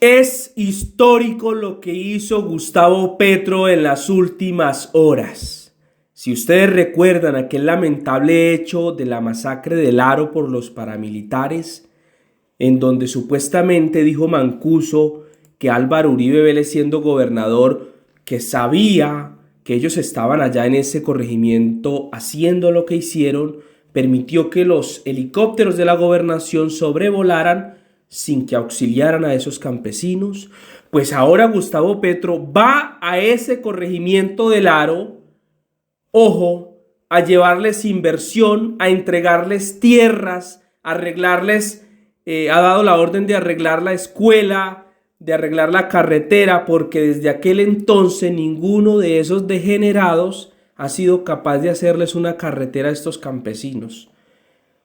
Es histórico lo que hizo Gustavo Petro en las últimas horas. Si ustedes recuerdan aquel lamentable hecho de la masacre del Aro por los paramilitares, en donde supuestamente dijo Mancuso que Álvaro Uribe Vélez, siendo gobernador, que sabía que ellos estaban allá en ese corregimiento haciendo lo que hicieron, permitió que los helicópteros de la gobernación sobrevolaran sin que auxiliaran a esos campesinos. Pues ahora Gustavo Petro va a ese corregimiento del Aro, ojo, a llevarles inversión, a entregarles tierras, a arreglarles, ha dado la orden de arreglar la escuela, de arreglar la carretera, porque desde aquel entonces ninguno de esos degenerados ha sido capaz de hacerles una carretera a estos campesinos.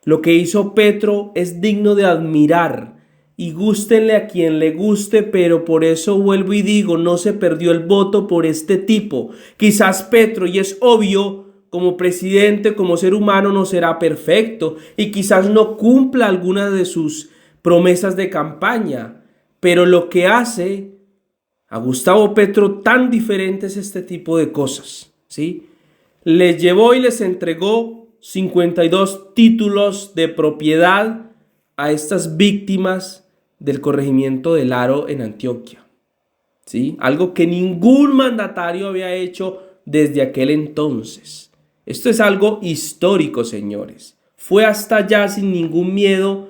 Lo que hizo Petro es digno de admirar. Y gústenle a quien le guste, pero por eso vuelvo y digo, no se perdió el voto por este tipo. Quizás Petro, y es obvio, como presidente, como ser humano, no será perfecto y quizás no cumpla alguna de sus promesas de campaña, pero lo que hace a Gustavo Petro tan diferente es este tipo de cosas, ¿sí? Les llevó y les entregó 52 títulos de propiedad a estas víctimas del corregimiento del Aro en Antioquia, ¿sí? Algo que ningún mandatario había hecho desde aquel entonces. Esto es algo histórico, señores. Fue hasta allá sin ningún miedo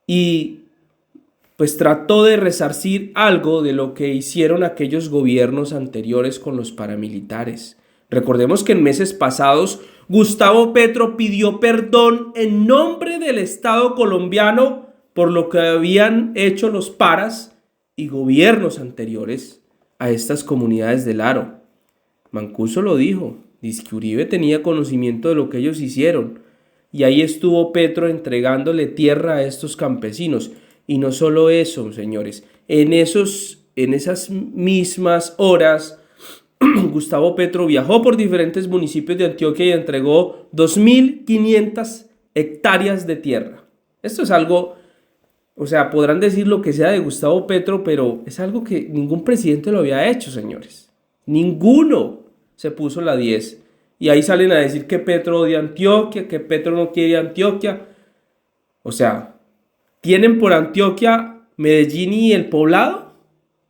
y pues trató de resarcir algo de lo que hicieron aquellos gobiernos anteriores con los paramilitares. Recordemos que en meses pasados Gustavo Petro pidió perdón en nombre del Estado colombiano por lo que habían hecho los paras y gobiernos anteriores a estas comunidades del Aro. Mancuso lo dijo, dice que Uribe tenía conocimiento de lo que ellos hicieron, y ahí estuvo Petro entregándole tierra a estos campesinos. Y no solo eso, señores, en esas mismas horas Gustavo Petro viajó por diferentes municipios de Antioquia y entregó 2.500 hectáreas de tierra. Esto es algo, o sea, podrán decir lo que sea de Gustavo Petro, pero es algo que ningún presidente lo había hecho, señores. Ninguno se puso la 10. Y ahí salen a decir que Petro odia Antioquia, que Petro no quiere Antioquia. O sea, ¿tienen por Antioquia Medellín y el Poblado?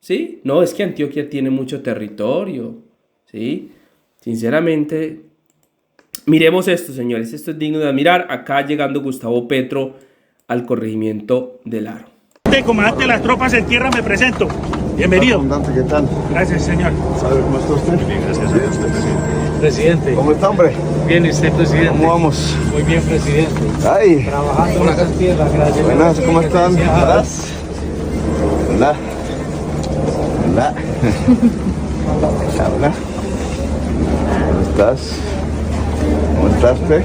¿Sí? No, es que Antioquia tiene mucho territorio. ¿Sí? Sinceramente, miremos esto, señores. Esto es digno de admirar. Acá llegando Gustavo Petro al corregimiento del Aro. Comandante de las tropas en tierra, me presento. Bienvenido. Comandante, ¿qué tal? Gracias, señor. ¿Sabe cómo está usted? Bien, gracias a Dios, presidente. ¿Cómo está, hombre? Bien, ¿y usted, presidente? ¿Cómo vamos? Muy bien, presidente. Ay. Trabajando en las tierras, gracias. Buenas, ¿cómo están? Hola. Hola. Hola. Hola. ¿Cómo estás? ¿Cómo estás, Pe?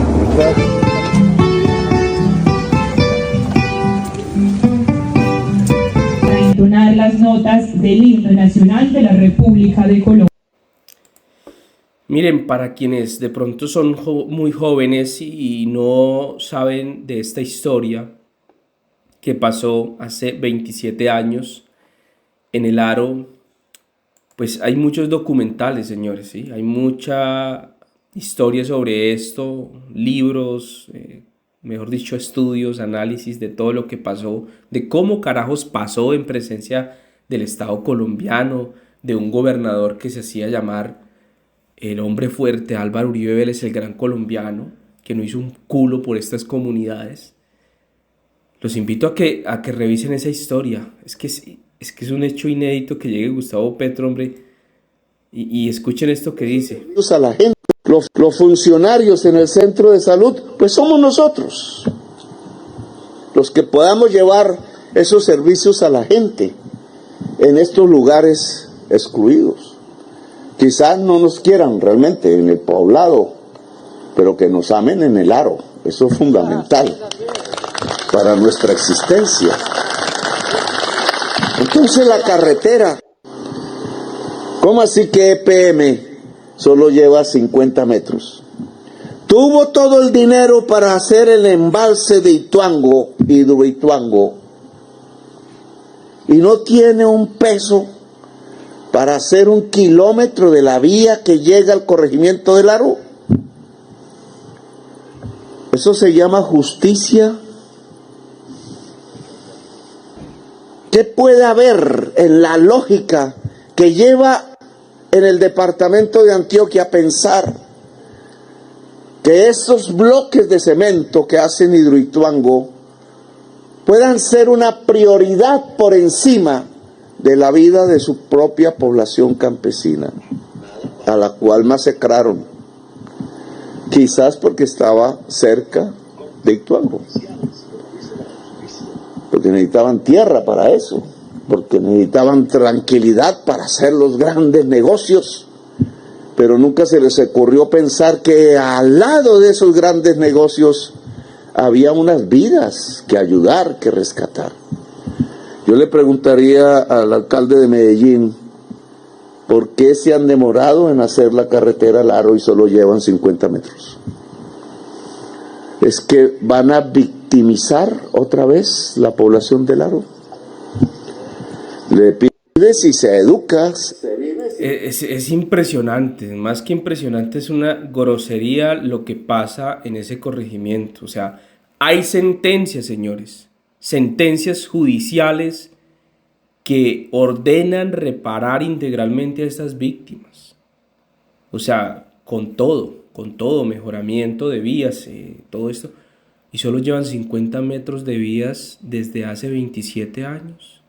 ¿Cómo estás? Entonar las notas del himno nacional de la República de Colombia. Miren, para quienes de pronto son muy jóvenes y no saben de esta historia que pasó hace 27 años en el Aro, pues hay muchos documentales, señores, ¿sí? Hay mucha historia sobre esto, libros, mejor dicho, estudios, análisis de todo lo que pasó, de cómo carajos pasó en presencia del Estado colombiano, de un gobernador que se hacía llamar el hombre fuerte, Álvaro Uribe Vélez, el gran colombiano, que no hizo un culo por estas comunidades. Los invito a que revisen esa historia. Es que es un hecho inédito que llegue Gustavo Petro, hombre, y escuchen esto que dice. A la gente. Los funcionarios en el centro de salud, pues somos nosotros, los que podamos llevar esos servicios a la gente en estos lugares excluidos. Quizás no nos quieran realmente en el Poblado, pero que nos amen en el Aro. Eso es fundamental para nuestra existencia. Entonces la carretera, ¿cómo así que EPM solo lleva 50 metros? Tuvo todo el dinero para hacer el embalse de Ituango, Hidroituango, y no tiene un peso para hacer 1 kilómetro de la vía que llega al corregimiento del Aro. Eso se llama justicia. ¿Qué puede haber en la lógica que lleva en el departamento de Antioquia a pensar que esos bloques de cemento que hacen Hidroituango puedan ser una prioridad por encima de la vida de su propia población campesina, a la cual masacraron, quizás porque estaba cerca de Ituango, porque necesitaban tierra para eso, porque necesitaban tranquilidad para hacer los grandes negocios, pero nunca se les ocurrió pensar que al lado de esos grandes negocios había unas vidas que ayudar, que rescatar. Yo le preguntaría al alcalde de Medellín, ¿por qué se han demorado en hacer la carretera al Aro y solo llevan 50 metros? ¿Es que van a victimizar otra vez la población del Aro? Le pides y se educas. Es impresionante, más que impresionante, es una grosería lo que pasa en ese corregimiento. O sea, hay sentencias, señores, sentencias judiciales que ordenan reparar integralmente a estas víctimas. O sea, con todo, mejoramiento de vías, todo esto. Y solo llevan 50 metros de vías desde hace 27 años.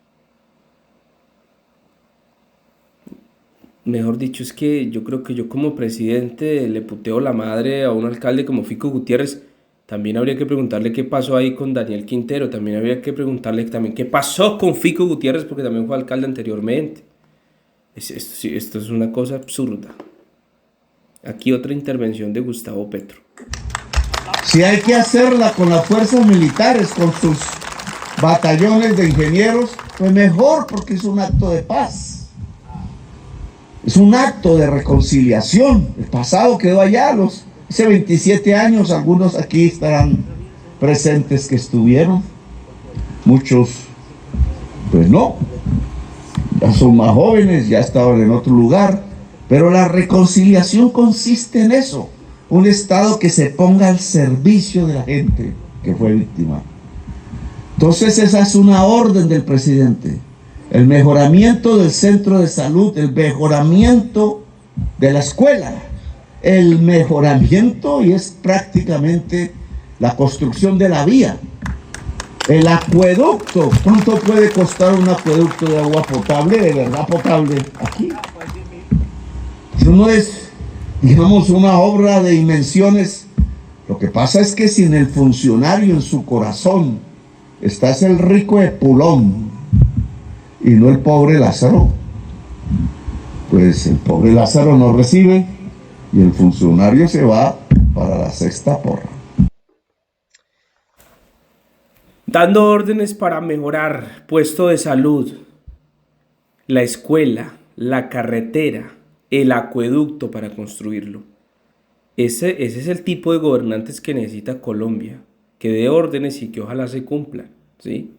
Mejor dicho, es que yo creo que yo como presidente le puteo la madre a un alcalde como Fico Gutiérrez. También habría que preguntarle qué pasó ahí con Daniel Quintero. También habría que preguntarle también qué pasó con Fico Gutiérrez, porque también fue alcalde anteriormente. Esto es una cosa absurda. Aquí otra intervención de Gustavo Petro. Si hay que hacerla con las fuerzas militares, con sus batallones de ingenieros, pues mejor, porque es un acto de paz. Es un acto de reconciliación. El pasado quedó allá, hace 27 años, algunos aquí estarán presentes que estuvieron. Muchos, pues no, ya son más jóvenes, ya estaban en otro lugar. Pero la reconciliación consiste en eso. Un Estado que se ponga al servicio de la gente que fue víctima. Entonces esa es una orden del presidente. El mejoramiento del centro de salud, el mejoramiento de la escuela, el mejoramiento, y es prácticamente la construcción de la vía. El acueducto, ¿cuánto puede costar un acueducto de agua potable, de verdad potable, aquí? Eso no es, digamos, una obra de dimensiones. Lo que pasa es que sin el funcionario en su corazón está es el rico de Pulón y no el pobre Lázaro. Pues el pobre Lázaro no recibe y el funcionario se va para la sexta porra. Dando órdenes para mejorar puesto de salud, la escuela, la carretera, el acueducto para construirlo. Ese es el tipo de gobernantes que necesita Colombia, que dé órdenes y que ojalá se cumplan, ¿sí?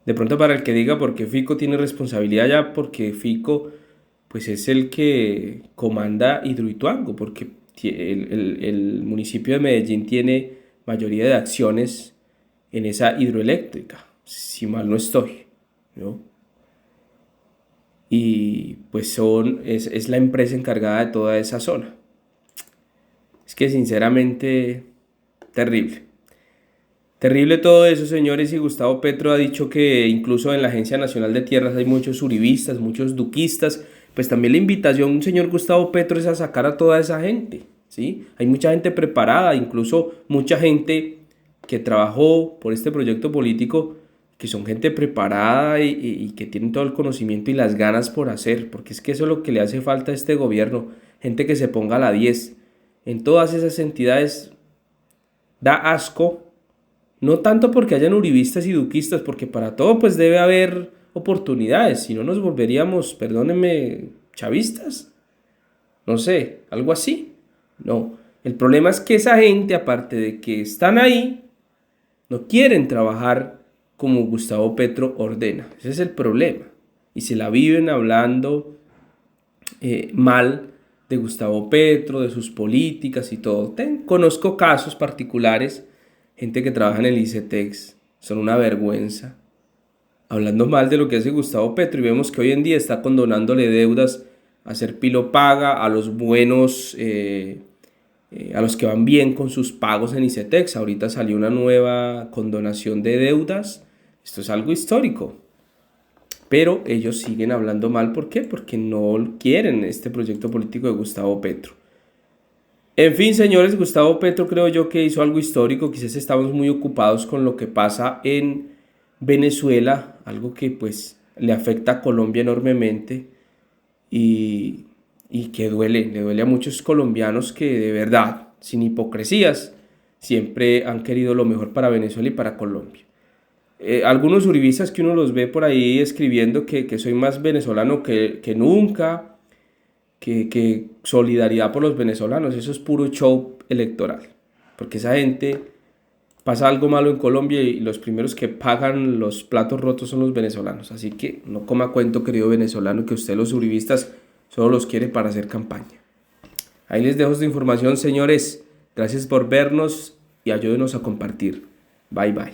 De pronto para el que diga por qué Fico tiene responsabilidad ya, porque Fico pues es el que comanda Hidroituango, porque el municipio de Medellín tiene mayoría de acciones en esa hidroeléctrica, si mal no estoy, ¿no? Y pues es la empresa encargada de toda esa zona. Es que sinceramente, terrible. Terrible todo eso, señores, y Gustavo Petro ha dicho que incluso en la Agencia Nacional de Tierras hay muchos uribistas, muchos duquistas. Pues también la invitación, señor Gustavo Petro, es a sacar a toda esa gente, ¿sí? Hay mucha gente preparada, incluso mucha gente que trabajó por este proyecto político, que son gente preparada y que tienen todo el conocimiento y las ganas por hacer, porque es que eso es lo que le hace falta a este gobierno, gente que se ponga a la 10. En todas esas entidades da asco. No tanto porque hayan uribistas y duquistas, porque para todo pues debe haber oportunidades, si no nos volveríamos, perdónenme, chavistas, no sé, algo así. No, el problema es que esa gente, aparte de que están ahí, no quieren trabajar como Gustavo Petro ordena. Ese es el problema. Y se la viven hablando mal de Gustavo Petro, de sus políticas y todo. Conozco casos particulares, gente que trabaja en el ICETEX, son una vergüenza, hablando mal de lo que hace Gustavo Petro, y vemos que hoy en día está condonándole deudas a Serpilo Paga, a los buenos, a los que van bien con sus pagos en ICETEX. Ahorita salió una nueva condonación de deudas. Esto es algo histórico. Pero ellos siguen hablando mal. ¿Por qué? Porque no quieren este proyecto político de Gustavo Petro. En fin, señores, Gustavo Petro creo yo que hizo algo histórico. Quizás estamos muy ocupados con lo que pasa en Venezuela, algo que pues le afecta a Colombia enormemente y que le duele a muchos colombianos que de verdad, sin hipocresías, siempre han querido lo mejor para Venezuela y para Colombia. Algunos uribistas que uno los ve por ahí escribiendo que soy más venezolano que nunca, que solidaridad por los venezolanos, eso es puro show electoral, porque esa gente pasa algo malo en Colombia y los primeros que pagan los platos rotos son los venezolanos. Así que no coma cuento, querido venezolano, que usted los uribistas solo los quiere para hacer campaña. Ahí les dejo esta información, señores. Gracias por vernos y ayúdenos a compartir. Bye, bye.